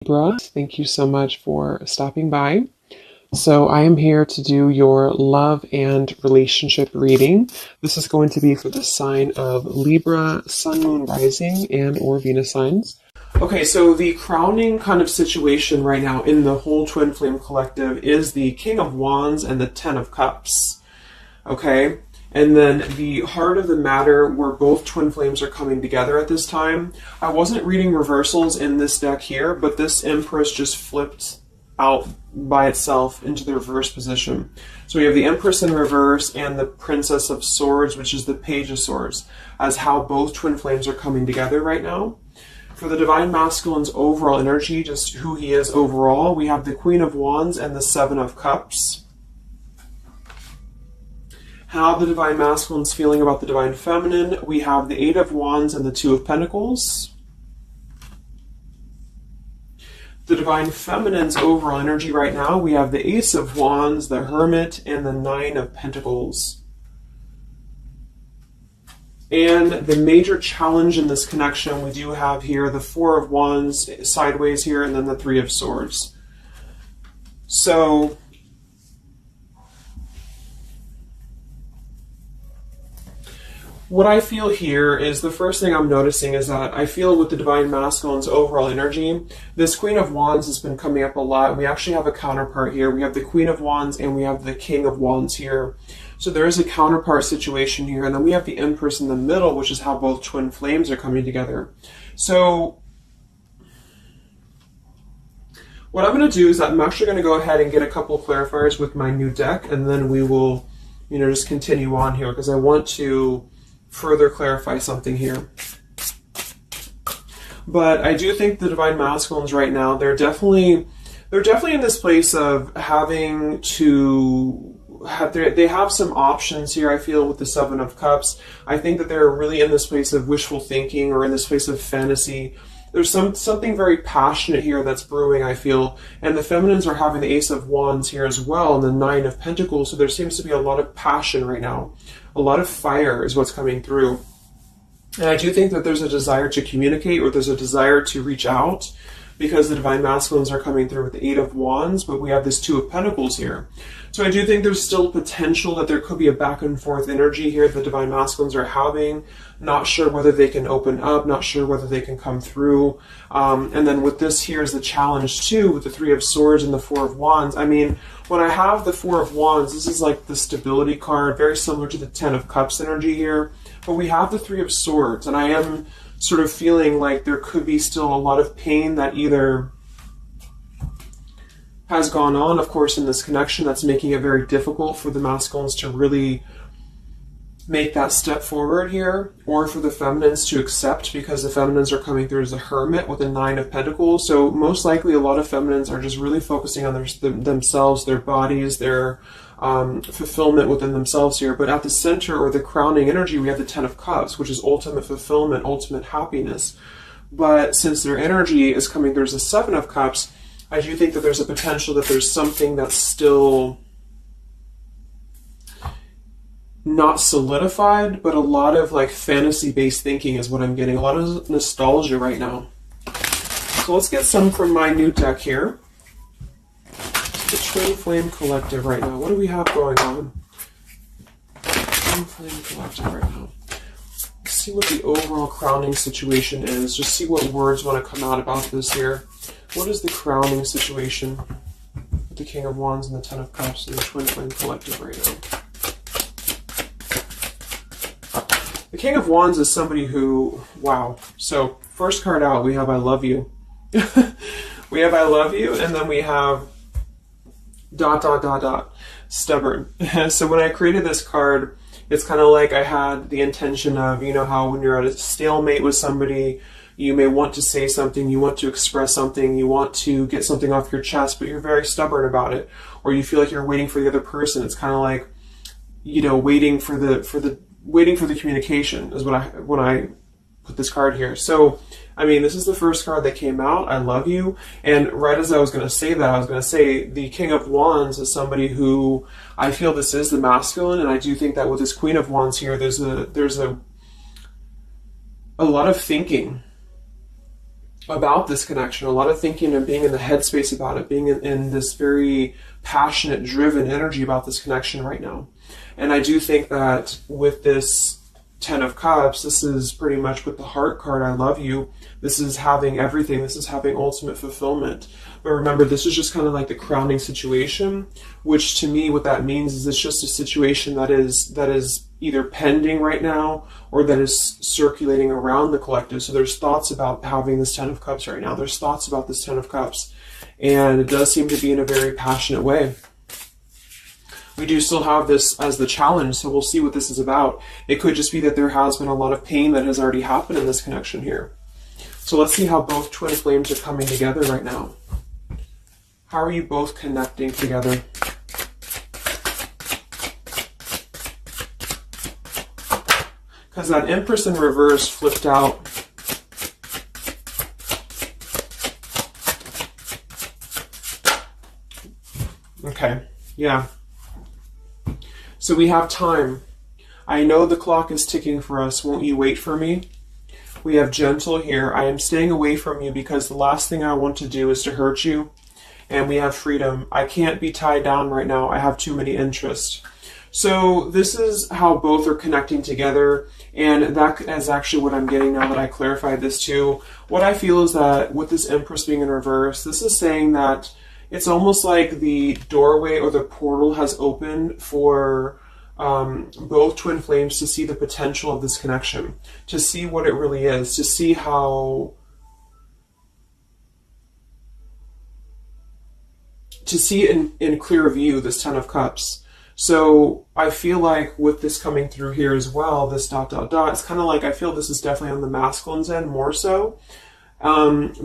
Libra, thank you so much for stopping by. So I am here to do your love and relationship reading. This is going to be for the sign of Libra, Sun, Moon, Rising, and or Venus signs. Okay, so the crowning kind of situation right now in the whole Twin Flame Collective is the King of Wands and the Ten of Cups. Okay, and then the heart of the matter where both twin flames are coming together at this time. I wasn't reading reversals in this deck here, but this Empress just flipped out by itself into the reverse position. So we have the Empress in reverse and the Princess of Swords, which is the Page of Swords, as how both twin flames are coming together right now. For the Divine Masculine's overall energy, just who he is overall, we have the Queen of Wands and the Seven of Cups. How the Divine Masculine's feeling about the Divine Feminine, we have the Eight of Wands and the Two of Pentacles. The Divine Feminine's overall energy right now, we have the Ace of Wands, the Hermit, and the Nine of Pentacles. And the major challenge in this connection, we do have here the Four of Wands sideways here, and then the Three of Swords. So what I feel here is the first thing I'm noticing is that I feel with the Divine Masculine's overall energy, this Queen of Wands has been coming up a lot. We actually have a counterpart here. We have the Queen of Wands and we have the King of Wands here. So there is a counterpart situation here. And then we have the Empress in the middle, which is how both twin flames are coming together. So what I'm going to do is I'm actually going to go ahead and get a couple of clarifiers with my new deck. And then we will, just continue on here because I want to further clarify something here. But I do think the Divine Masculines right now, they're definitely in this place of having to have they have some options here. I feel with the Seven of Cups, I think that they're really in this place of wishful thinking or in this place of fantasy. There's something very passionate here that's brewing, I feel. And the feminines are having the Ace of Wands here as well and the Nine of Pentacles. So there seems to be a lot of passion right now. A lot of fire is what's coming through. And I do think that there's a desire to communicate or there's a desire to reach out because the Divine Masculines are coming through with the Eight of Wands, but we have this Two of Pentacles here. So I do think there's still potential that there could be a back and forth energy here the Divine Masculines are having. Not sure whether they can open up, not sure whether they can come through. And then with this here is the challenge too, with the Three of Swords and the Four of Wands. I mean, when I have the Four of Wands, this is like the stability card, very similar to the Ten of Cups energy here. But we have the Three of Swords, and I am sort of feeling like there could be still a lot of pain that either has gone on, of course, in this connection that's making it very difficult for the masculines to really make that step forward here, or for the feminines to accept because the feminines are coming through as a Hermit with a Nine of Pentacles. So most likely a lot of feminines are just really focusing on themselves, their bodies, their fulfillment within themselves here. But at the center or the crowning energy, we have the Ten of Cups, which is ultimate fulfillment, ultimate happiness. But since their energy is coming through as the Seven of Cups, I do think that there's a potential that there's something that's still not solidified, but a lot of like fantasy-based thinking is what I'm getting. A lot of nostalgia right now. So let's get some from my new deck here. The Twin Flame Collective right now. What do we have going on? Twin Flame Collective right now. Let's see what the overall crowning situation is. Just see what words want to come out about this here. What is the crowning situation with the King of Wands and the Ten of Cups and the Twin Flame Collective right now? The King of Wands is somebody who, wow. So first card out, we have I love you. We have I love you, and then we have ... stubborn. So when I created this card, it's kind of like I had the intention of, how when you're at a stalemate with somebody, you may want to say something, you want to express something, you want to get something off your chest, but you're very stubborn about it, or you feel like you're waiting for the other person. It's kind of like, waiting for the communication is when I put this card here. So, I mean, this is the first card that came out, I love you. And right as I was going to say that, I was going to say the King of Wands is somebody who I feel this is the masculine. And I do think that with this Queen of Wands here, there's a lot of thinking about this connection, a lot of thinking and being in the headspace about it, being in this very passionate, driven energy about this connection right now. And I do think that with this Ten of Cups, this is pretty much with the Heart card, I love you. This is having everything. This is having ultimate fulfillment. But remember, this is just kind of like the crowning situation, which to me, what that means is it's just a situation that is either pending right now or that is circulating around the collective. So there's thoughts about having this Ten of Cups right now. There's thoughts about this Ten of Cups. And it does seem to be in a very passionate way. We do still have this as the challenge, so we'll see what this is about. It could just be that there has been a lot of pain that has already happened in this connection here. So let's see how both twin flames are coming together right now. How are you both connecting together? Because that Empress in reverse flipped out. Okay, yeah. So we have time. I know the clock is ticking for us. Won't you wait for me? We have gentle here. I am staying away from you because the last thing I want to do is to hurt you. And we have freedom. I can't be tied down right now. I have too many interests. So this is how both are connecting together. And that is actually what I'm getting now that I clarified this too. What I feel is that with this Empress being in reverse, this is saying that it's almost like the doorway or the portal has opened for both twin flames to see the potential of this connection, to see what it really is, to see how, to see it in clear view, this Ten of Cups. So I feel like with this coming through here as well, this dot, dot, dot, it's kind of like I feel this is definitely on the masculine's end more so.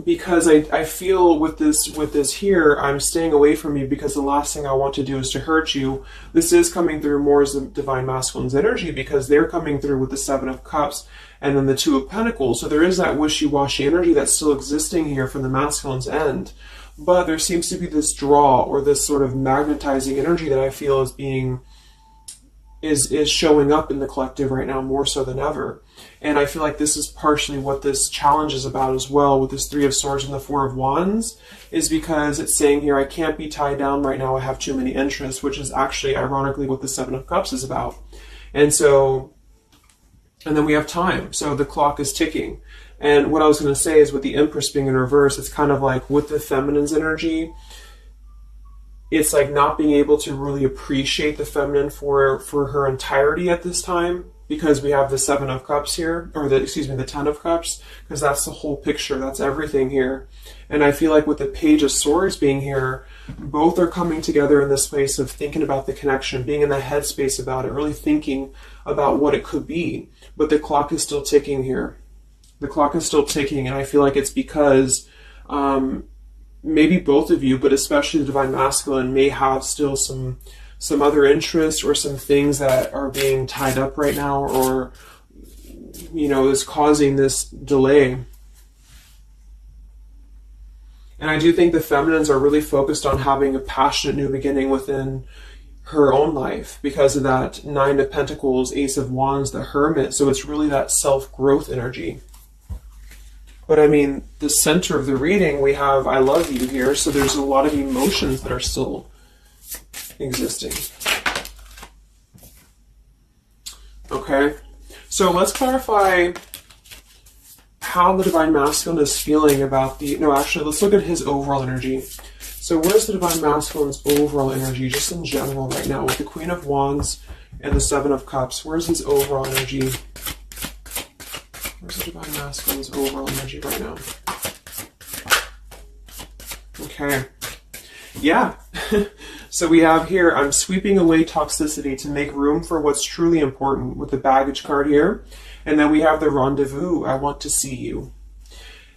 Because I feel with this here, I'm staying away from you because the last thing I want to do is to hurt you. This is coming through more as the Divine Masculine's energy because they're coming through with the Seven of Cups and then the Two of Pentacles. So there is that wishy-washy energy that's still existing here from the masculine's end. But there seems to be this draw or this sort of magnetizing energy that I feel is being is showing up in the collective right now more so than ever. And I feel like this is partially what this challenge is about as well with this Three of Swords and the Four of Wands, is because it's saying here, I can't be tied down right now, I have too many interests, which is actually ironically what the Seven of Cups is about. And so, and then we have time. So the clock is ticking. And what I was going to say is with the Empress being in reverse, it's kind of like with the feminine's energy, it's like not being able to really appreciate the feminine for her entirety at this time, because we have the Seven of Cups here, or the Ten of Cups, because that's the whole picture, that's everything here. And I feel like with the Page of Swords being here, both are coming together in this place of thinking about the connection, being in the headspace about it, really thinking about what it could be. But the clock is still ticking here. The clock is still ticking, and I feel like it's because maybe both of you, but especially the Divine Masculine, may have still some other interests or some things that are being tied up right now, or, you know, is causing this delay. And I do think the feminines are really focused on having a passionate new beginning within her own life because of that Nine of Pentacles, Ace of Wands, the Hermit. So it's really that self-growth energy. But I mean, the center of the reading, we have I love you here, so there's a lot of emotions that are still existing. Okay, so let's clarify how the Divine Masculine is feeling about the, no, actually, let's look at his overall energy. So where's the Divine Masculine's overall energy, just in general right now, with the Queen of Wands and the Seven of Cups? Where's his overall energy? Where's the Divine Masculine's overall energy right now? Okay. Yeah. So we have here, I'm sweeping away toxicity to make room for what's truly important, with the Baggage card here. And then we have the Rendezvous, I want to see you.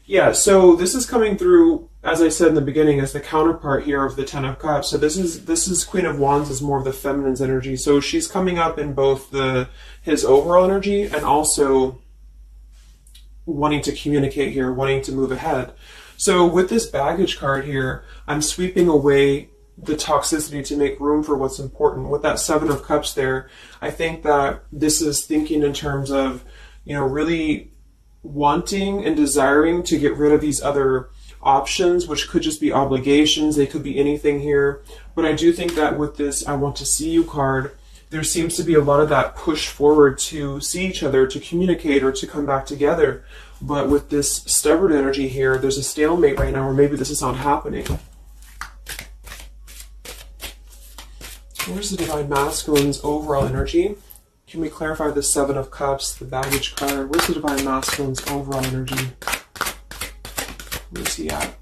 Yeah, so this is coming through, as I said in the beginning, as the counterpart here of the Ten of Cups. So this is Queen of Wands is more of the feminine's energy. So she's coming up in both his overall energy and also wanting to communicate here, wanting to move ahead. So with this Baggage card here, I'm sweeping away the toxicity to make room for what's important. With that Seven of Cups there, I think that this is thinking in terms of, you know, really wanting and desiring to get rid of these other options, which could just be obligations. They could be anything here. But I do think that with this I want to see you card, there seems to be a lot of that push forward to see each other, to communicate, or to come back together. But with this stubborn energy here, there's a stalemate right now, or maybe this is not happening. Where's the Divine Masculine's overall energy? Can we clarify the Seven of Cups, the baggage card? Where's the Divine Masculine's overall energy? Where's he at?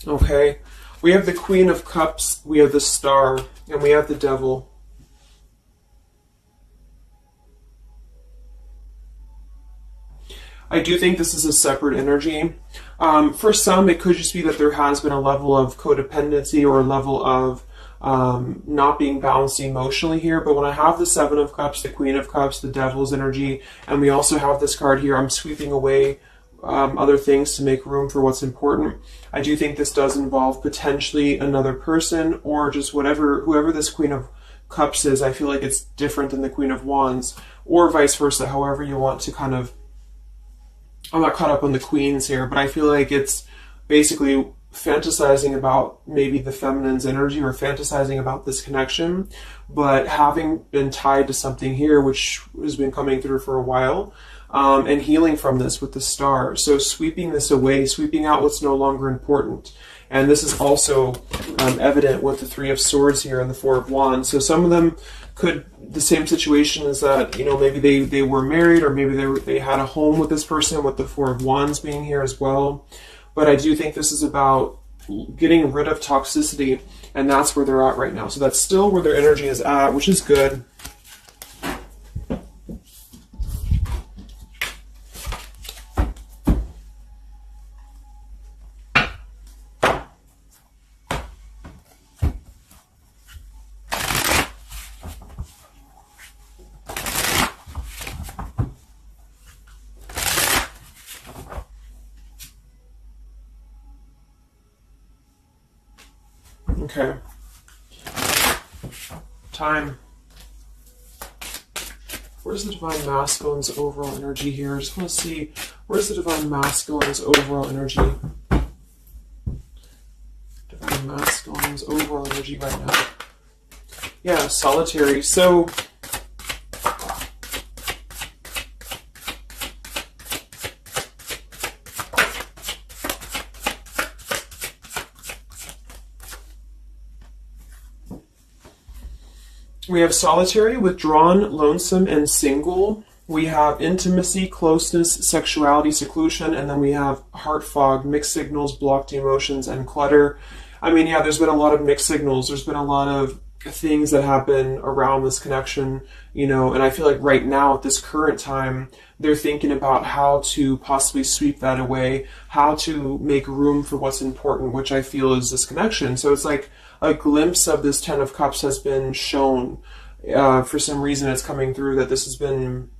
Okay, we have the Queen of Cups, we have the Star, and we have the Devil. I do think this is a separate energy. For some, it could just be that there has been a level of codependency or a level of not being balanced emotionally here. But when I have the Seven of Cups, the Queen of Cups, the Devil's energy, and we also have this card here, I'm sweeping away other things to make room for what's important. I do think this does involve potentially another person, or just whoever this Queen of Cups is. I feel like it's different than the Queen of Wands, or vice versa, however you want to kind of... I'm not caught up on the queens here, but I feel like it's basically fantasizing about maybe the feminine's energy, or fantasizing about this connection, but having been tied to something here which has been coming through for a while, and healing from this with the Star. So sweeping this away, sweeping out what's no longer important. And this is also evident with the Three of Swords here and the Four of Wands. So some of them could, the same situation is that, you know, maybe they were married, or maybe they had a home with this person, with the Four of Wands being here as well. But I do think this is about getting rid of toxicity, and that's where they're at right now. So that's still where their energy is at, which is good. Okay. Time. Where's the Divine Masculine's overall energy here? I just want to see, where's the Divine Masculine's overall energy? Divine Masculine's overall energy right now. Yeah, solitary. So we have solitary, withdrawn, lonesome, and single. We have intimacy, closeness, sexuality, seclusion, and then we have heart fog, mixed signals, blocked emotions, and clutter. I mean, yeah, there's been a lot of mixed signals. There's been a lot of things that happen around this connection, you know, and I feel like right now at this current time, they're thinking about how to possibly sweep that away, how to make room for what's important, which I feel is this connection. So it's like a glimpse of this Ten of Cups has been shown. For some reason it's coming through that this has been,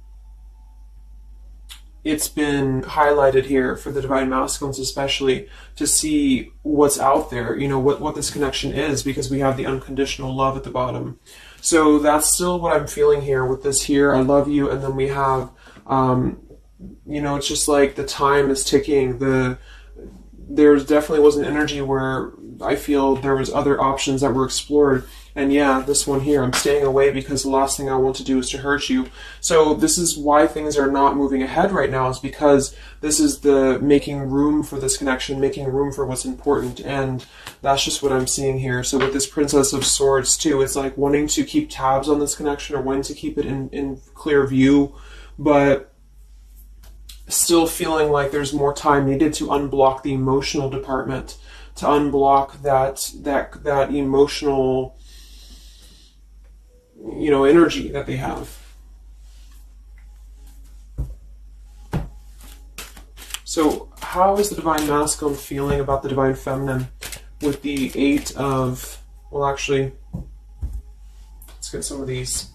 it's been highlighted here for the Divine Masculines, especially to see what's out there, you know, what this connection is, because we have the unconditional love at the bottom. So that's still what I'm feeling here with this here. I love you. And then we have, you know, it's just like the time is ticking. There definitely was an energy where I feel there was other options that were explored. And yeah, this one here, I'm staying away because the last thing I want to do is to hurt you. So this is why things are not moving ahead right now, is because this is the making room for this connection, making room for what's important. And that's just what I'm seeing here. So with this Princess of Swords too, it's like wanting to keep tabs on this connection, or wanting to keep it in clear view, but still feeling like there's more time needed to unblock the emotional department, to unblock that emotional, you know, energy that they have. So how is the Divine Masculine feeling about the Divine Feminine with the Eight of, well, actually, let's get some of these.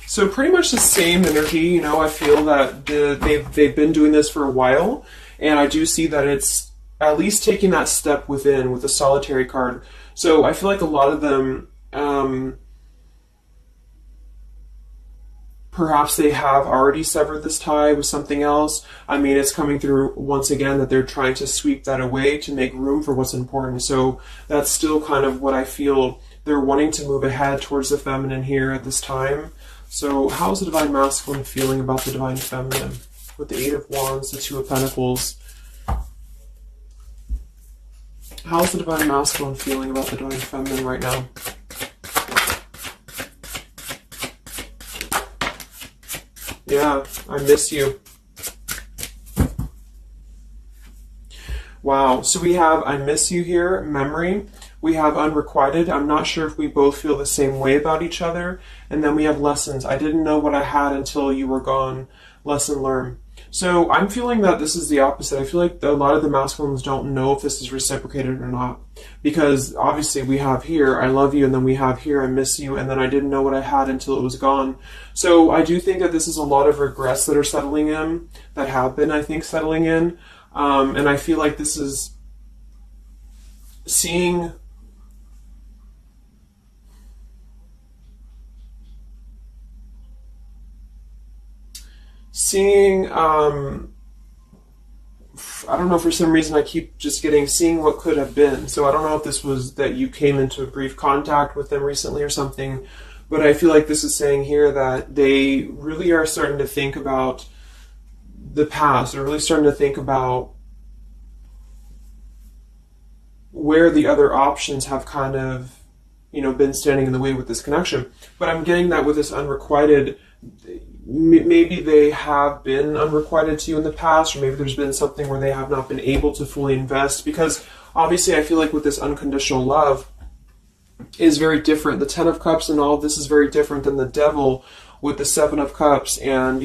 So pretty much the same energy, you know. I feel that they've been doing this for a while, and I do see that it's at least taking that step within with the solitary card. So I feel like a lot of them, perhaps they have already severed this tie with something else. I mean, it's coming through once again that they're trying to sweep that away to make room for what's important. So that's still kind of what I feel. They're wanting to move ahead towards the feminine here at this time. So how's the Divine Masculine feeling about the Divine Feminine? With the Eight of Wands, the Two of Pentacles. How's the Divine Masculine feeling about the Divine Feminine right now? Yeah, I miss you. Wow, so we have I miss you here, memory. We have unrequited. I'm not sure if we both feel the same way about each other. And then we have lessons. I didn't know what I had until you were gone. Lesson learned. So I'm feeling that this is the opposite. I feel like a lot of the masculines don't know if this is reciprocated or not. Because obviously we have here, I love you, and then we have here, I miss you, and then I didn't know what I had until it was gone. So I do think that this is a lot of regrets that are settling in, that have been, I think, settling in. And I feel like this is seeing I don't know, for some reason I keep just seeing what could have been. So I don't know if this was that you came into a brief contact with them recently or something, but I feel like this is saying here that they really are starting to think about the past. They're really starting to think about where the other options have kind of, been standing in the way with this connection. But I'm getting that with this unrequited, maybe they have been unrequited to you in the past, or maybe there's been something where they have not been able to fully invest, because obviously I feel like with this unconditional love is very different. The Ten of Cups and all of this is very different than the Devil with the Seven of Cups, and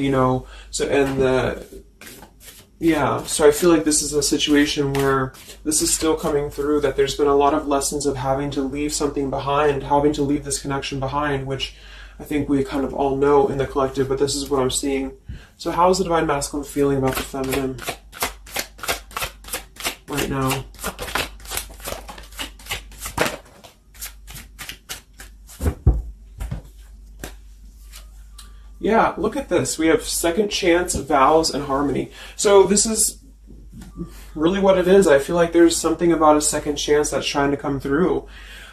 so I feel like this is a situation where this is still coming through, that there's been a lot of lessons of having to leave something behind, having to leave this connection behind, which I think we kind of all know in the collective, but this is what I'm seeing. So how is the Divine Masculine feeling about the feminine right now? Yeah, look at this. We have second chance, vows, and harmony. So this is really what it is. I feel like there's something about a second chance that's trying to come through.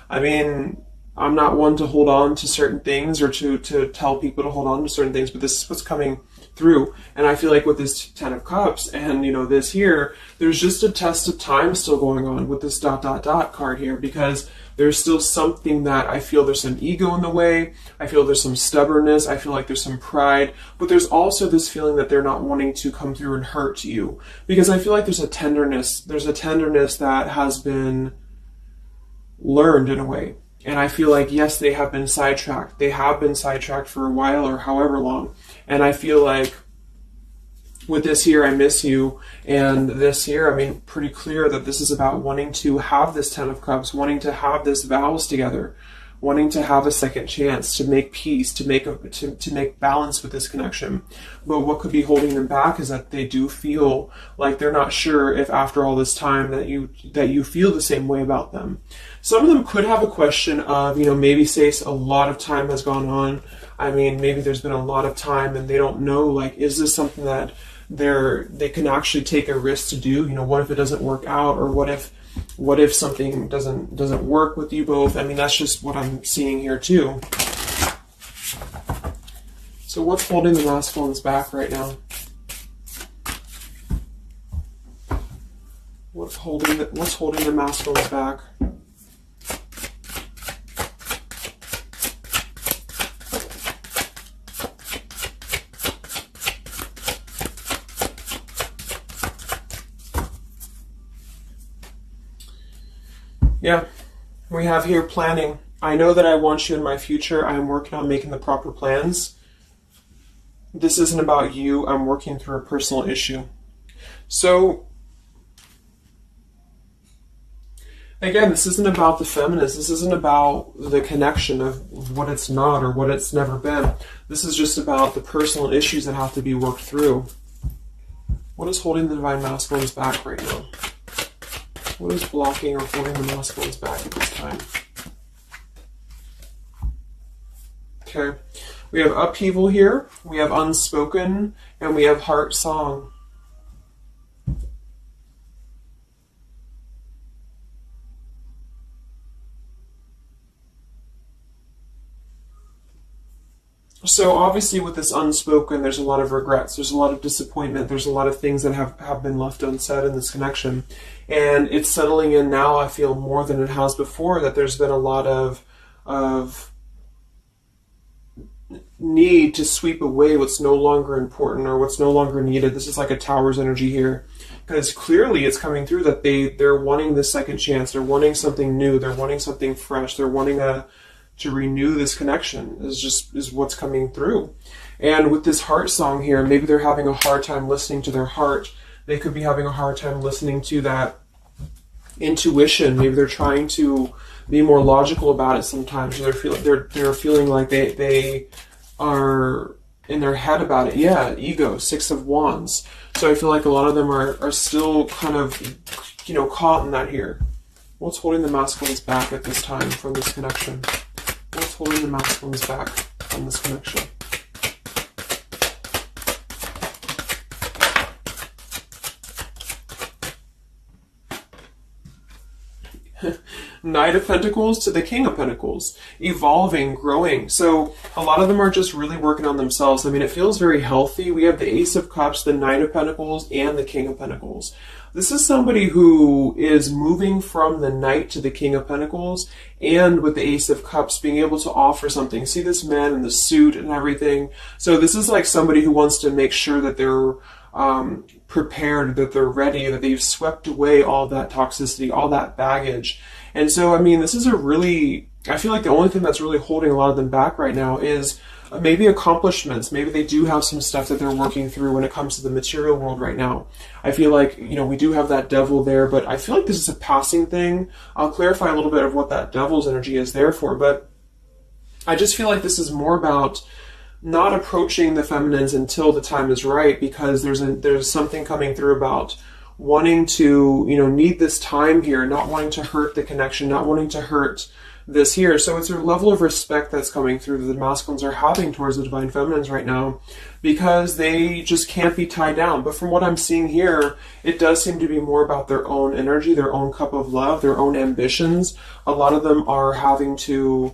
I mean, I'm not one to hold on to certain things or to tell people to hold on to certain things, but this is what's coming through. And I feel like with this Ten of Cups and, this here, there's just a test of time still going on with this ... card here, because there's still something that I feel there's some ego in the way. I feel there's some stubbornness. I feel like there's some pride, but there's also this feeling that they're not wanting to come through and hurt you, because I feel like there's a tenderness that has been learned in a way. And I feel like, yes, they have been sidetracked. They have been sidetracked for a while or however long. And I feel like with this here, I miss you, and this here, I mean, pretty clear that this is about wanting to have this Ten of Cups, wanting to have this vows together, wanting to have a second chance, to make peace, to make balance with this connection. But what could be holding them back is that they do feel like they're not sure if after all this time that you feel the same way about them. Some of them could have a question of, maybe say a lot of time has gone on. I mean, maybe there's been a lot of time and they don't know, like, is this something that they can actually take a risk to do? What if it doesn't work out, or what if something doesn't work with you both? I mean, that's just what I'm seeing here too. So what's holding the masculines back right now? What's holding the masculines back? Yeah, we have here planning. I know that I want you in my future. I'm working on making the proper plans. This isn't about you. I'm working through a personal issue. So, again, this isn't about the feminist. This isn't about the connection of what it's not or what it's never been. This is just about the personal issues that have to be worked through. What is holding the Divine Masculines back right now? What is blocking or holding the masculines back at this time? Okay. We have upheaval here. We have unspoken. And we have heart song. So obviously with this unspoken, there's a lot of regrets, there's a lot of disappointment, there's a lot of things that have been left unsaid in this connection. And it's settling in now, I feel, more than it has before, that there's been a lot of need to sweep away what's no longer important or what's no longer needed. This is like a Tower's energy here. Because clearly it's coming through that they're wanting this second chance, they're wanting something new, they're wanting something fresh, they're wanting to renew this connection is what's coming through. And with this heart song here, maybe they're having a hard time listening to their heart. They could be having a hard time listening to that intuition. Maybe they're trying to be more logical about it sometimes. Or they're feeling like they are in their head about it. Yeah, ego, 6 of Wands. So I feel like a lot of them are still kind of, caught in that here. What's holding the masculines back at this time from this connection? What's holding the masculines back from this connection? Knight of Pentacles to the King of Pentacles. Evolving, growing. So a lot of them are just really working on themselves. I mean, it feels very healthy. We have the Ace of Cups, the Knight of Pentacles, and the King of Pentacles. This is somebody who is moving from the Knight to the King of Pentacles, and with the Ace of Cups being able to offer something. See this man in the suit and everything. So this is like somebody who wants to make sure that they're prepared, that they're ready, that they've swept away all that toxicity, all that baggage. And so, I mean, this is I feel like the only thing that's really holding a lot of them back right now is maybe accomplishments. Maybe they do have some stuff that they're working through when it comes to the material world right now. I feel like, we do have that devil there, but I feel like this is a passing thing. I'll clarify a little bit of what that devil's energy is there for, but I just feel like this is more about not approaching the feminines until the time is right, because there's something coming through about wanting to, need this time here, not wanting to hurt the connection, not wanting to hurt this here. So it's a level of respect that's coming through that the masculines are having towards the divine feminines right now, because they just can't be tied down. But from what I'm seeing here, it does seem to be more about their own energy, their own cup of love, their own ambitions. A lot of them are having to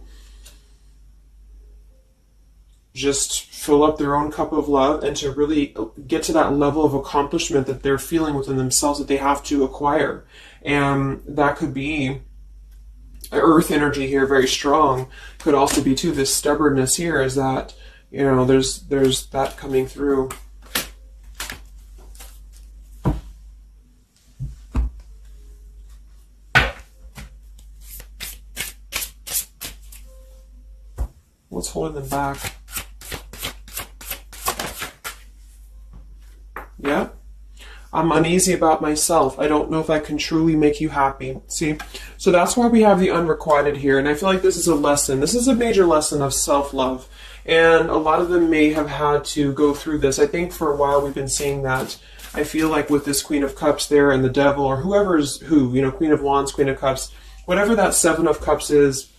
just fill up their own cup of love and to really get to that level of accomplishment that they're feeling within themselves that they have to acquire. And that could be earth energy here, very strong. Could also be too this stubbornness here, is that, there's that coming through. What's holding them back? Yeah. I'm uneasy about myself. I don't know if I can truly make you happy. See? So that's why we have the unrequited here. And I feel like this is a lesson. This is a major lesson of self-love. And a lot of them may have had to go through this. I think for a while we've been seeing that. I feel like with this Queen of Cups there and the Devil, or whoever's who, Queen of Wands, Queen of Cups, whatever that Seven of Cups is,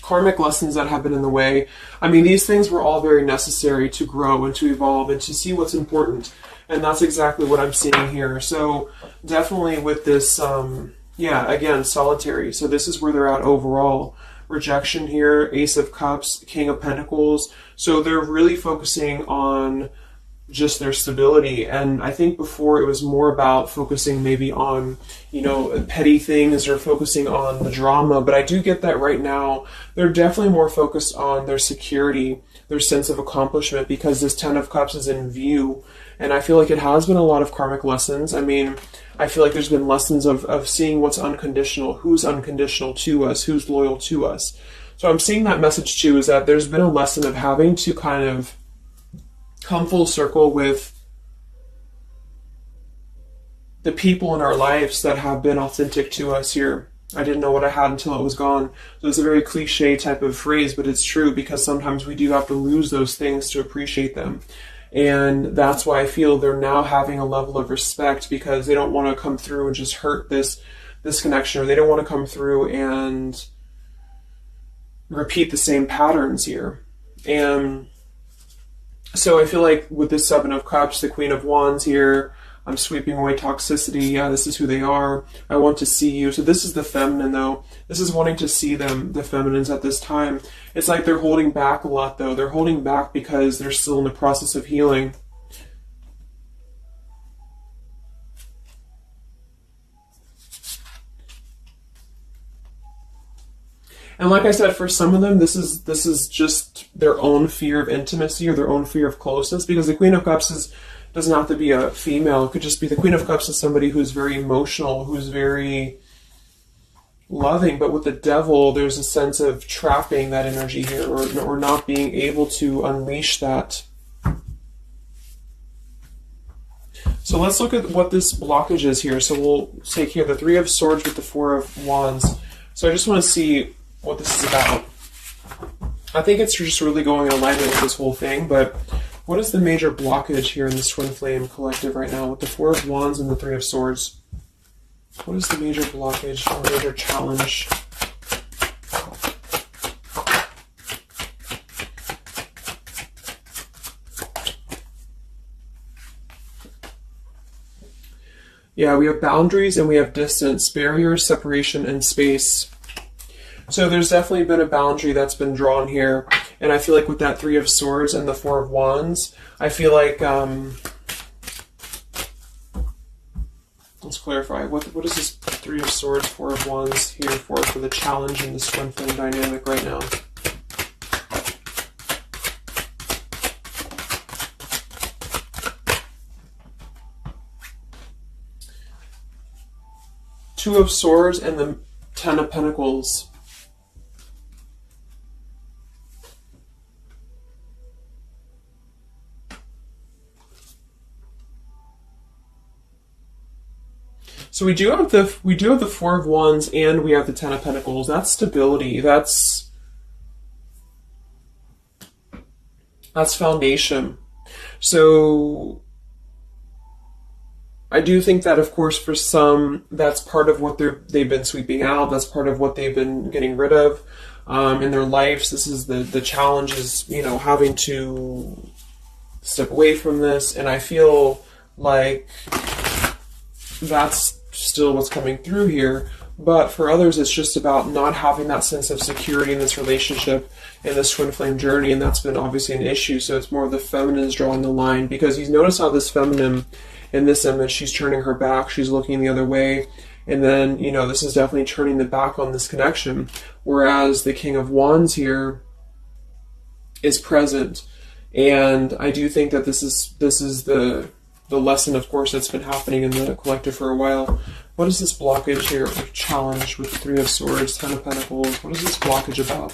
karmic lessons that have been in the way. I mean, these things were all very necessary to grow and to evolve and to see what's important. And that's exactly what I'm seeing here. So definitely with this, again, solitary. So this is where they're at overall. Rejection here, Ace of Cups, King of Pentacles. So they're really focusing on just their stability. And I think before it was more about focusing maybe on, petty things or focusing on the drama. But I do get that right now they're definitely more focused on their security, their sense of accomplishment, because this Ten of Cups is in view. And I feel like it has been a lot of karmic lessons. I mean, I feel like there's been lessons of seeing what's unconditional, who's unconditional to us, who's loyal to us. So I'm seeing that message too, is that there's been a lesson of having to kind of come full circle with the people in our lives that have been authentic to us here. I didn't know what I had until it was gone. So it's a very cliche type of phrase, but it's true, because sometimes we do have to lose those things to appreciate them. And that's why I feel they're now having a level of respect, because they don't want to come through and just hurt this this connection, or they don't want to come through and repeat the same patterns here. And so I feel like with this Seven of Cups, the Queen of Wands here, I'm sweeping away toxicity. Yeah, this is who they are. I want to see you. So this is the feminine, though. This is wanting to see them, the feminines at this time. It's like they're holding back a lot, though. They're holding back because they're still in the process of healing. And like I said, for some of them, this is just their own fear of intimacy or their own fear of closeness, because the Queen of Cups doesn't have to be a female. It could just be the Queen of Cups is somebody who's very emotional, who's very loving. But with the Devil, there's a sense of trapping that energy here, or not being able to unleash that. So let's look at what this blockage is here. So we'll take here the Three of Swords with the Four of Wands. So I just want to see what this is about. I think it's just really going in alignment with this whole thing, but what is the major blockage here in this Twin Flame collective right now with the Four of Wands and the Three of Swords? What is the major blockage or major challenge? Yeah, we have boundaries and we have distance, barriers, separation, and space. So there's definitely been a boundary that's been drawn here. And I feel like with that Three of Swords and the Four of Wands, I feel like, let's clarify, what is this Three of Swords, Four of Wands here for the challenge in this Twin Flame dynamic right now? Two of Swords and the Ten of Pentacles. So we do have the Four of Wands and we have the Ten of Pentacles. That's stability. That's foundation. So I do think that, of course, for some, that's part of what they've been sweeping out. That's part of what they've been getting rid of in their lives. This is the challenge is, having to step away from this. And I feel like that's still what's coming through here. But for others, it's just about not having that sense of security in this relationship, in this Twin Flame journey. And that's been obviously an issue. So it's more of the feminines drawing the line, because you notice how this feminine in this image, she's turning her back, she's looking the other way, and then, this is definitely turning the back on this connection, whereas the King of Wands here is present. And I do think that this is the lesson, of course, that's been happening in the collective for a while. What is this blockage here, or challenge with the Three of Swords, Ten of Pentacles? What is this blockage about?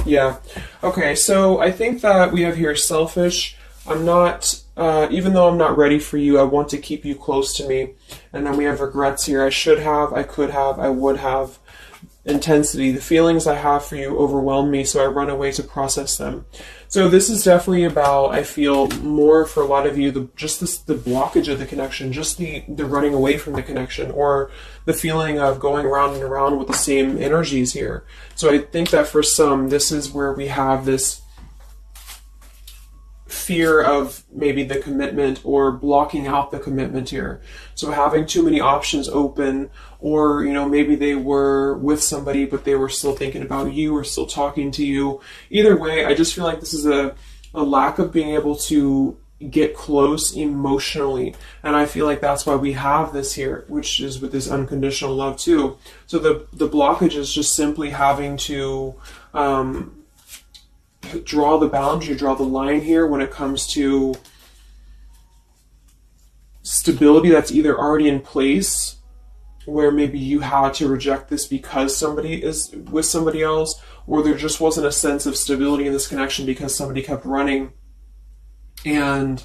Yeah, okay, so I think that we have here selfish. I'm not, even though I'm not ready for you, I want to keep you close to me. And then we have regrets here. I should have, I could have, I would have. Intensity. The feelings I have for you overwhelm me, so I run away to process them. So this is definitely about, I feel, more for a lot of you, the blockage of the connection, just the running away from the connection, or the feeling of going around and around with the same energies here. So I think that for some, this is where we have this fear of maybe the commitment, or blocking out the commitment here. So having too many options open, or maybe they were with somebody but they were still thinking about you or still talking to you. Either way, I just feel like this is a lack of being able to get close emotionally, and I feel like that's why we have this here, which is with this unconditional love too. So the blockage is just simply having to draw the boundary, draw the line here when it comes to stability that's either already in place, where maybe you had to reject this because somebody is with somebody else, or there just wasn't a sense of stability in this connection because somebody kept running and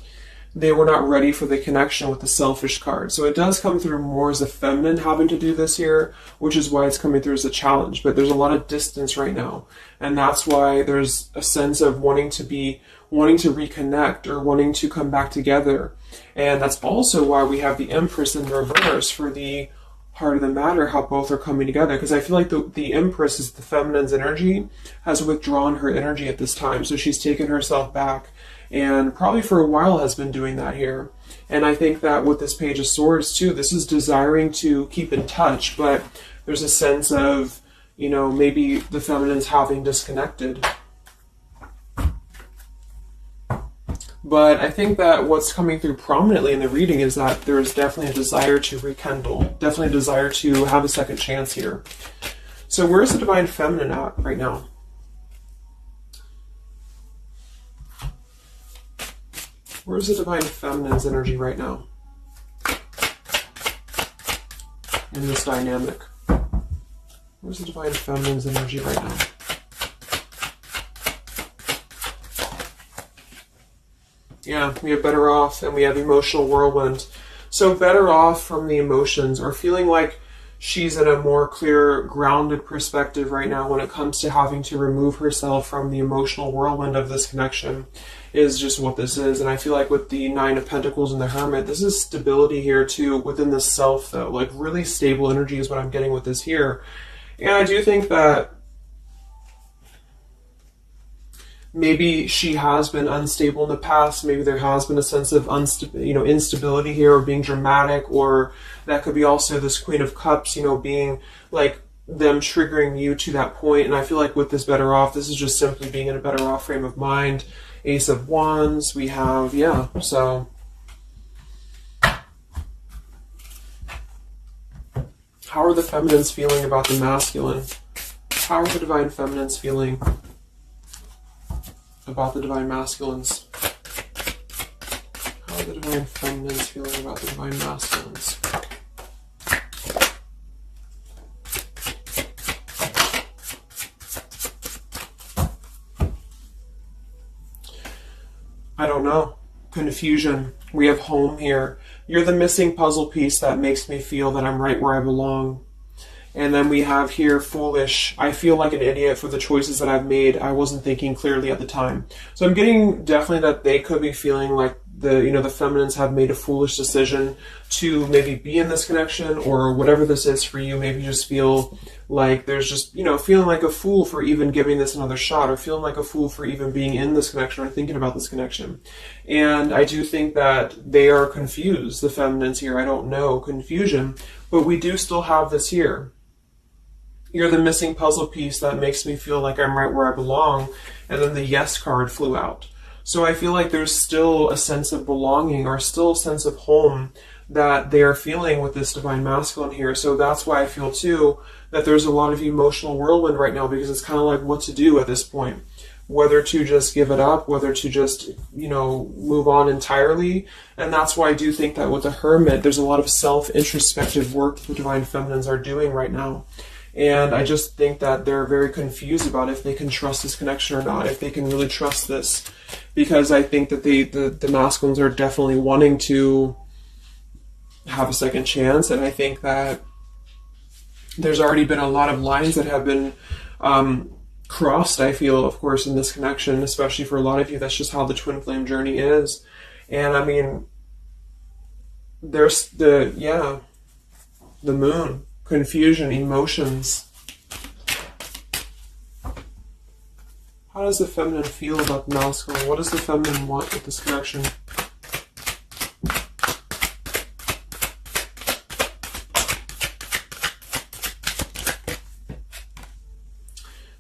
they were not ready for the connection with the selfish card. So it does come through more as a feminine having to do this here, which is why it's coming through as a challenge. But there's a lot of distance right now, and that's why there's a sense of wanting to be wanting to reconnect or wanting to come back together. And that's also why we have the Empress in reverse for the heart of the matter, how both are coming together. Because I feel like the Empress is the feminine's energy, has withdrawn her energy at this time. So she's taken herself back, and probably for a while has been doing that here. And I think that with this Page of Swords too, this is desiring to keep in touch, but there's a sense of, you know, maybe the feminine's having disconnected. But I think that what's coming through prominently in the reading is that there is definitely a desire to rekindle, definitely a desire to have a second chance here. So where's the Divine Feminine at right now? Where's the Divine Feminine's energy right now in this dynamic? Where's the Divine Feminine's energy right now? Yeah, we have better off, and we have emotional whirlwind. So better off from the emotions, or feeling like she's in a more clear, grounded perspective right now when it comes to having to remove herself from the emotional whirlwind of this connection, is just what this is. And I feel like with the Nine of Pentacles and the Hermit, this is stability here too within the self, though. Like really stable energy is what I'm getting with this here. And I do think that maybe she has been unstable in the past. Maybe there has been a sense of instability here, or being dramatic, or that could be also this Queen of Cups, you know, being like them triggering you to that point. And I feel like with this better off, this is just simply being in a better off frame of mind. Ace of Wands, we have, yeah, so how are the feminines feeling about the masculine? How are the Divine Feminines feeling about the Divine Masculines? How are the Divine Feminines feeling about the Divine Masculines? I don't know. Confusion. We have home here. You're the missing puzzle piece that makes me feel that I'm right where I belong. And then we have here foolish. I feel like an idiot for the choices that I've made. I wasn't thinking clearly at the time. So I'm getting definitely that they could be feeling like the feminines have made a foolish decision to maybe be in this connection, or whatever this is for you. Maybe you just feel like there's just, feeling like a fool for even giving this another shot, or feeling like a fool for even being in this connection or thinking about this connection. And I do think that they are confused, the feminines here. I don't know, confusion, but we do still have this here. You're the missing puzzle piece that makes me feel like I'm right where I belong. And then the yes card flew out. So I feel like there's still a sense of belonging, or still a sense of home that they are feeling with this Divine Masculine here. So that's why I feel too that there's a lot of emotional whirlwind right now, because it's kind of like what to do at this point. Whether to just give it up, whether to just, move on entirely. And that's why I do think that with the Hermit, there's a lot of self-introspective work the Divine Feminines are doing right now. And I just think that they're very confused about if they can trust this connection or not, if they can really trust this. Because I think that the masculines are definitely wanting to have a second chance. And I think that there's already been a lot of lines that have been crossed, I feel, of course, in this connection, especially for a lot of you. That's just how the twin flame journey is. And I mean, there's the moon. Confusion, emotions. How does the feminine feel about the masculine? What does the feminine want with this connection?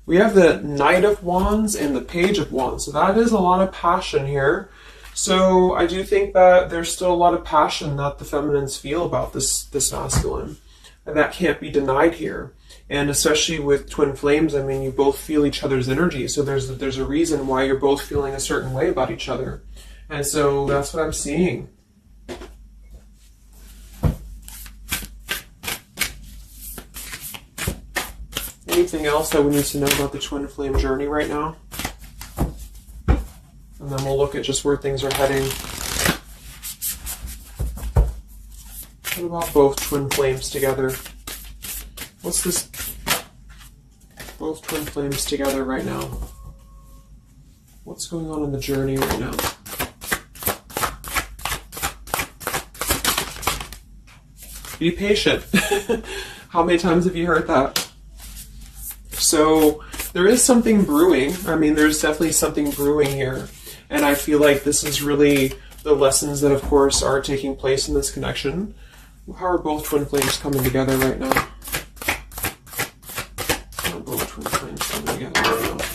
We have the Knight of Wands and the Page of Wands. So that is a lot of passion here. So I do think that there's still a lot of passion that the feminines feel about this masculine. And that can't be denied here. And especially with twin flames, I mean, you both feel each other's energy. So there's a reason why you're both feeling a certain way about each other. And so that's what I'm seeing. Anything else that we need to know about the twin flame journey right now? And then we'll look at just where things are heading. What about both twin flames together? What's this? Both twin flames together right now. What's going on in the journey right now? Be patient. How many times have you heard that? So there is something brewing. I mean, there's definitely something brewing here. And I feel like this is really the lessons that, of course, are taking place in this connection. How are both twin flames coming together right now? How are both twin flames coming together right now?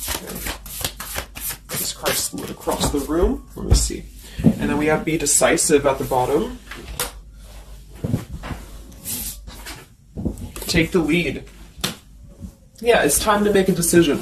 Okay. This card split across the room. Let me see. And then we have be decisive at the bottom. Take the lead. Yeah, it's time to make a decision.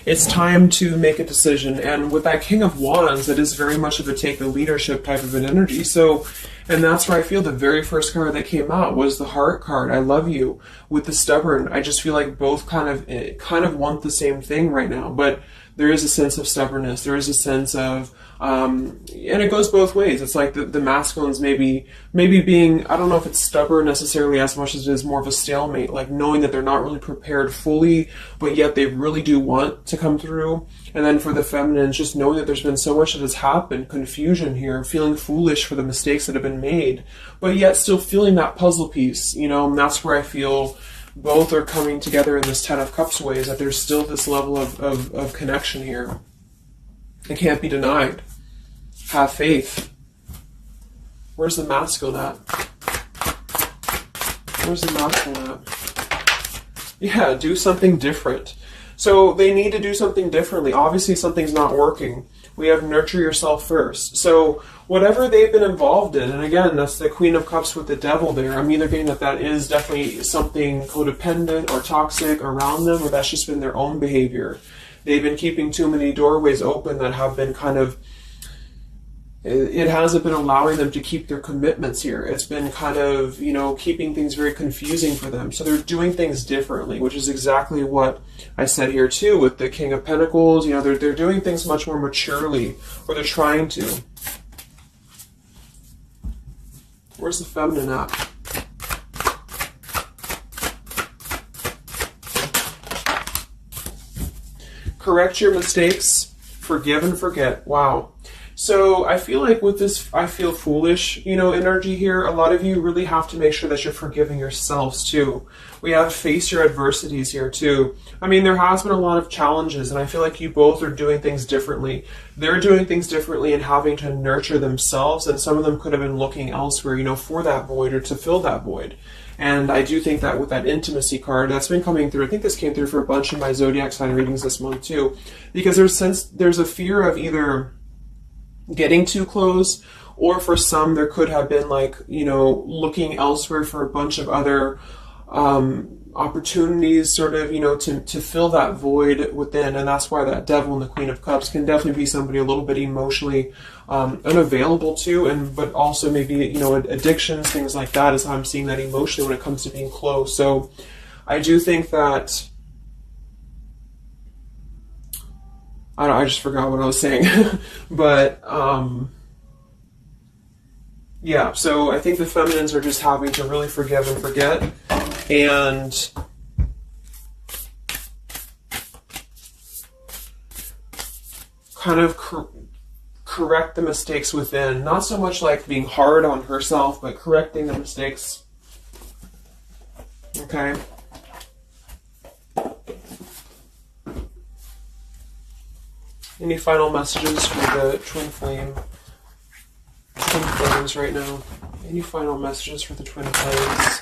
It's time to make a decision. And with that King of Wands, it is very much of a take the leadership type of an energy. So, and that's where I feel the very first card that came out was the Heart card. I love you. With the Stubborn, I just feel like both kind of want the same thing right now. But there is a sense of stubbornness. There is a sense of, and it goes both ways. It's like the masculines maybe being, I don't know if it's stubborn necessarily as much as it is more of a stalemate, like knowing that they're not really prepared fully, but yet they really do want to come through. And then for the feminines, just knowing that there's been so much that has happened, confusion here, feeling foolish for the mistakes that have been made, but yet still feeling that puzzle piece, you know, and that's where I feel both are coming together in this Ten of Cups way, is that there's still this level of connection here. It can't be denied. Have faith. Where's the masculine at? Where's the masculine at? Yeah, do something different. So they need to do something differently. Obviously something's not working. We have nurture yourself first. So whatever they've been involved in, and again, that's the Queen of Cups with the Devil there. I'm either getting that is definitely something codependent or toxic around them, or that's just been their own behavior. They've been keeping too many doorways open that have been kind of, it hasn't been allowing them to keep their commitments here. It's been kind of, you know, keeping things very confusing for them. So they're doing things differently, which is exactly what I said here too with the King of Pentacles. You know, they're doing things much more maturely, or they're trying to. Where's the feminine at? Correct your mistakes, forgive and forget. Wow. So I feel like with this, I feel foolish, you know, energy here. A lot of you really have to make sure that you're forgiving yourselves too. We have face your adversities here too. I mean, there has been a lot of challenges, and I feel like you both are doing things differently. They're doing things differently and having to nurture themselves, and some of them could have been looking elsewhere, you know, for that void or to fill that void. And I do think that with that intimacy card, that's been coming through. I think this came through for a bunch of my zodiac sign readings this month too, because there's a fear of either getting too close, or for some there could have been like, you know, looking elsewhere for a bunch of other opportunities, sort of, you know, to fill that void within. And that's why that Devil and the Queen of Cups can definitely be somebody a little bit emotionally unavailable to, and but also maybe, you know, addictions, things like that, is how I'm seeing that emotionally when it comes to being close. So I do think that I just forgot what I was saying. But, yeah, so I think the feminines are just having to really forgive and forget, and kind of correct the mistakes within. Not so much like being hard on herself, but correcting the mistakes. Okay? Any final messages for the twin flames right now? Any final messages for the twin flames?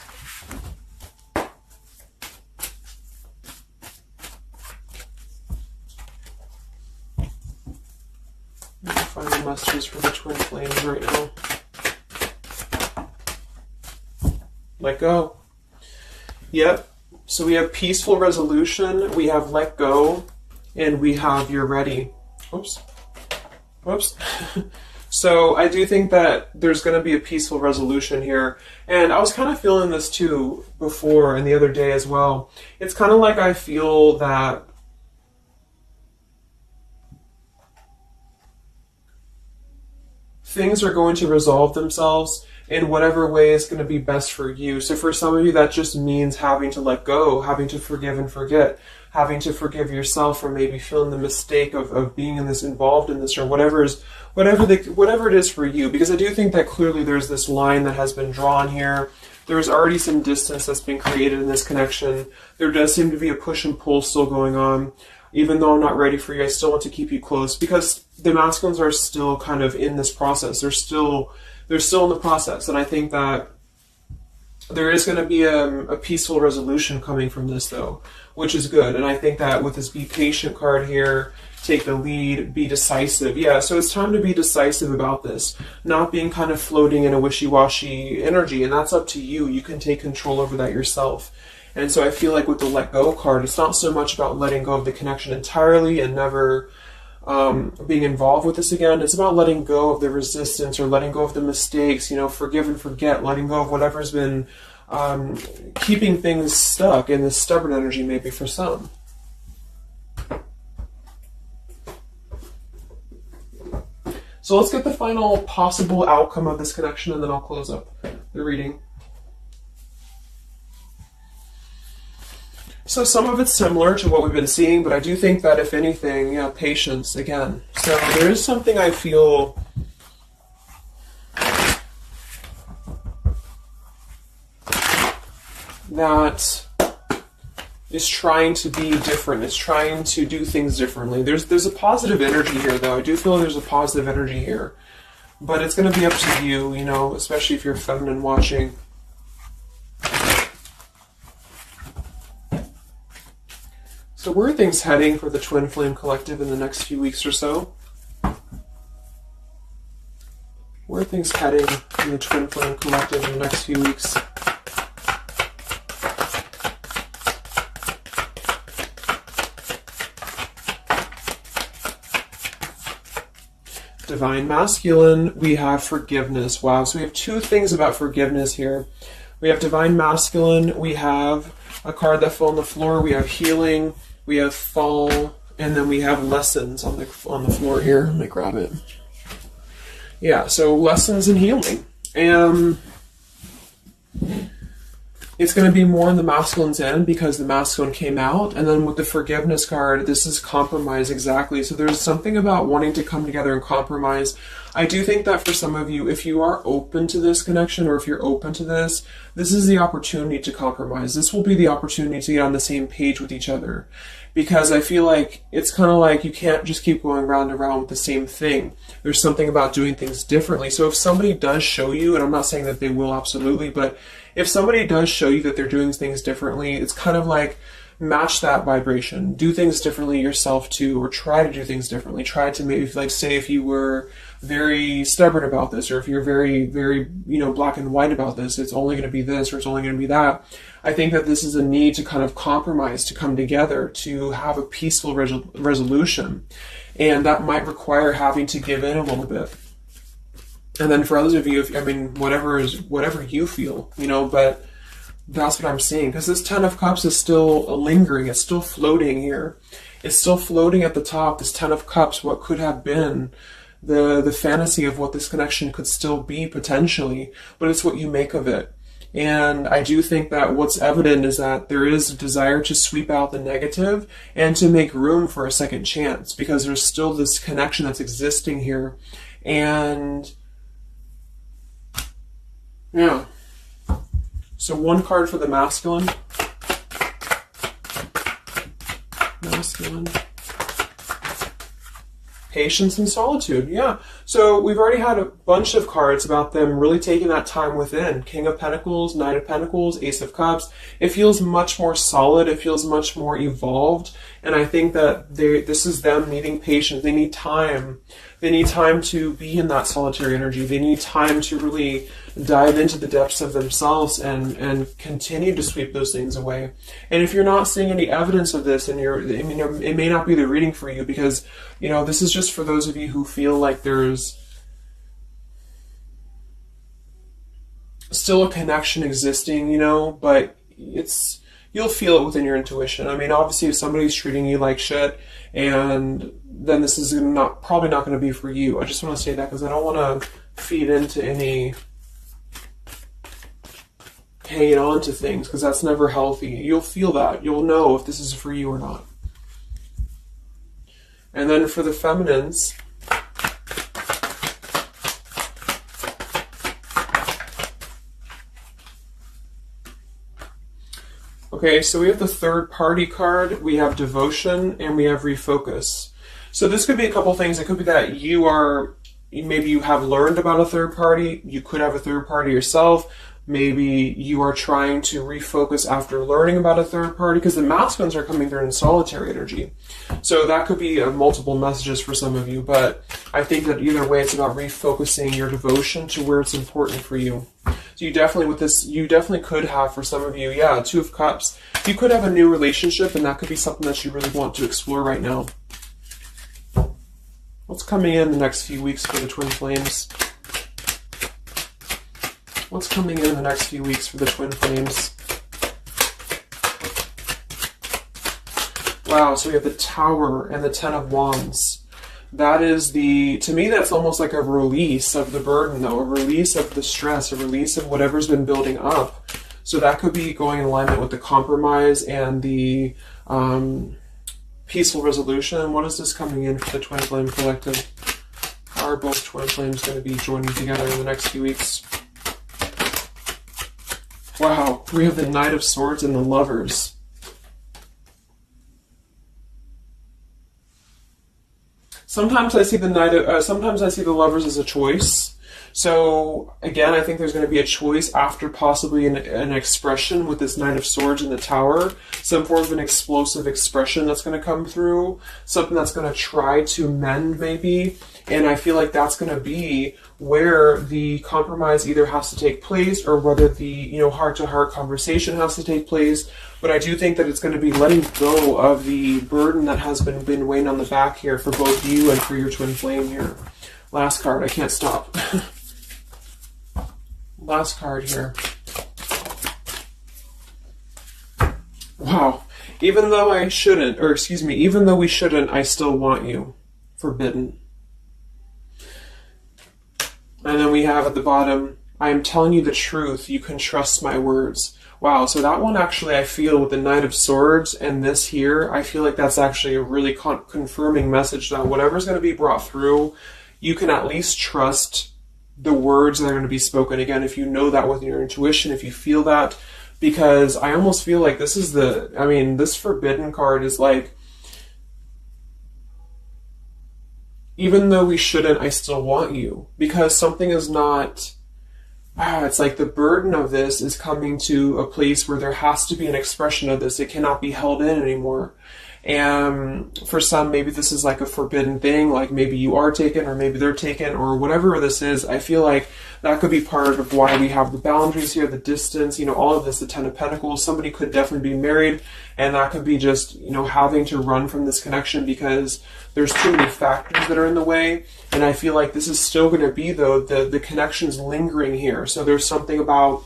Any final messages for the twin flames right now? Let go. Yep. So we have peaceful resolution, we have let go, and we have you're ready. Oops. Whoops. So I do think that there's going to be a peaceful resolution here. And I was kind of feeling this too before and the other day as well. It's kind of like I feel that things are going to resolve themselves, in whatever way is going to be best for you. So for some of you, that just means having to let go, having to forgive and forget, having to forgive yourself for maybe feeling the mistake of being in this, involved in this, or whatever it is for you. Because I do think that clearly there's this line that has been drawn here. There's already some distance that's been created in this connection. There does seem to be a push and pull still going on. Even though I'm not ready for you, I still want to keep you close, because the masculines are still kind of in this process. They're still in the process. And I think that there is going to be a peaceful resolution coming from this, though, which is good. And I think that with this be patient card here, take the lead, be decisive. Yeah, so it's time to be decisive about this, not being kind of floating in a wishy-washy energy. And that's up to you. You can take control over that yourself. And so I feel like with the let go card, it's not so much about letting go of the connection entirely and never being involved with this again. It's about letting go of the resistance, or letting go of the mistakes, forgive and forget, letting go of whatever's been keeping things stuck in this stubborn energy, maybe for some. So let's get the final possible outcome of this connection, and then I'll close up the reading. So some of it's similar to what we've been seeing, but I do think that if anything, patience again. So there is something I feel that is trying to be different. It's trying to do things differently. There's a positive energy here, though. I do feel there's a positive energy here. But it's going to be up to you, especially if you're feminine watching. So where are things heading for the Twin Flame Collective in the next few weeks or so? Where are things heading in the Twin Flame Collective in the next few weeks? Divine Masculine, we have forgiveness. Wow, so we have two things about forgiveness here. We have Divine Masculine, we have a card that fell on the floor, we have healing, we have fall, and then we have lessons on the floor here. Let me grab it. Yeah, so lessons and healing. And it's going to be more on the masculine's end because the masculine came out. And then with the forgiveness card, this is compromise, exactly. So there's something about wanting to come together and compromise. I do think that for some of you, if you are open to this connection, or if you're open to this is the opportunity to compromise. This will be the opportunity to get on the same page with each other. Because I feel like it's kind of like you can't just keep going round and round with the same thing. There's something about doing things differently. So if somebody does show you, and I'm not saying that they will absolutely, but if somebody does show you that they're doing things differently, it's kind of like match that vibration. Do things differently yourself too, or try to do things differently. Try to maybe, like, say if you were very stubborn about this, or if you're very, very, black and white about this, it's only going to be this, or it's only going to be that. I think that this is a need to kind of compromise, to come together, to have a peaceful resolution. And that might require having to give in a little bit. And then for others of you, whatever you feel, but that's what I'm seeing. Because this Ten of Cups is still lingering. It's still floating here. It's still floating at the top. This Ten of Cups, what could have been the fantasy of what this connection could still be potentially, but it's what you make of it. And I do think that what's evident is that there is a desire to sweep out the negative and to make room for a second chance, because there's still this connection that's existing here. And yeah. So one card for the masculine. Masculine. Patience and solitude. Yeah. So we've already had a bunch of cards about them really taking that time within. King of Pentacles, Knight of Pentacles, Ace of Cups. It feels much more solid. It feels much more evolved. And I think that this is them needing patience. They need time. They need time to be in that solitary energy. They need time to really dive into the depths of themselves and continue to sweep those things away. And if you're not seeing any evidence of this, and it may not be the reading for you, because, this is just for those of you who feel like there's still a connection existing, but you'll feel it within your intuition. Obviously, if somebody's treating you like shit, and then this is probably not going to be for you. I just want to say that because I don't want to feed into any hanging on to things, because that's never healthy. You'll feel that. You'll know if this is for you or not. And then for the feminines, okay, so we have the third party card, we have devotion, and we have refocus. So this could be a couple things. It could be that maybe you have learned about a third party. You could have a third party yourself. Maybe you are trying to refocus after learning about a third party, because the masculines are coming through in solitary energy. So that could be multiple messages for some of you, but I think that either way, it's about refocusing your devotion to where it's important for you. So you definitely, with this, you definitely could have, for some of you, yeah, Two of Cups. You could have a new relationship, and that could be something that you really want to explore right now. What's coming in the next few weeks for the twin flames? What's coming in the next few weeks for the twin flames? Wow, so we have the Tower and the Ten of Wands. That is to me, that's almost like a release of the burden, though, a release of the stress, a release of whatever's been building up. So that could be going in alignment with the compromise and the peaceful resolution. What is this coming in for the twin flame collective? How are both twin flames going to be joining together in the next few weeks? Wow, we have the Knight of Swords and the Lovers. Sometimes I see sometimes I see the Lovers as a choice. So again, I think there's going to be a choice after possibly an expression with this Knight of Swords in the Tower. Some form of an explosive expression that's going to come through. Something that's going to try to mend maybe. And I feel like that's going to be where the compromise either has to take place, or whether the heart-to-heart conversation has to take place. But I do think that it's going to be letting go of the burden that has been weighing on the back here for both you and for your twin flame here. Last card, I can't stop. Last card here. Wow. Even though we shouldn't, I still want you. Forbidden. And then we have at the bottom, I am telling you the truth. You can trust my words. Wow, so that one actually, I feel with the Knight of Swords and this here, I feel like that's actually a really confirming message that whatever's going to be brought through, you can at least trust the words that are going to be spoken. Again, if you know that with your intuition, if you feel that, because I almost feel like this is this Forbidden card is like, even though we shouldn't, I still want you. Because something is not, it's like the burden of this is coming to a place where there has to be an expression of this. It cannot be held in anymore. And for some, maybe this is like a forbidden thing, like maybe you are taken or maybe they're taken or whatever this is. I feel like that could be part of why we have the boundaries here, the distance, all of this, the Ten of Pentacles. Somebody could definitely be married, and that could be just, having to run from this connection because there's too many factors that are in the way. And I feel like this is still going to be, though, the connection's lingering here. So there's something about,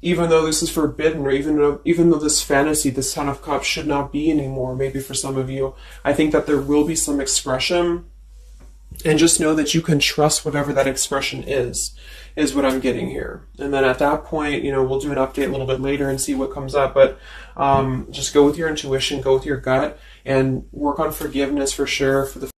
even though this is forbidden, or even though this fantasy, this Ten of Cups should not be anymore, maybe for some of you, I think that there will be some expression, and just know that you can trust whatever that expression is what I'm getting here. And then at that point, we'll do an update a little bit later and see what comes up, but just go with your intuition, go with your gut, and work on forgiveness for sure for the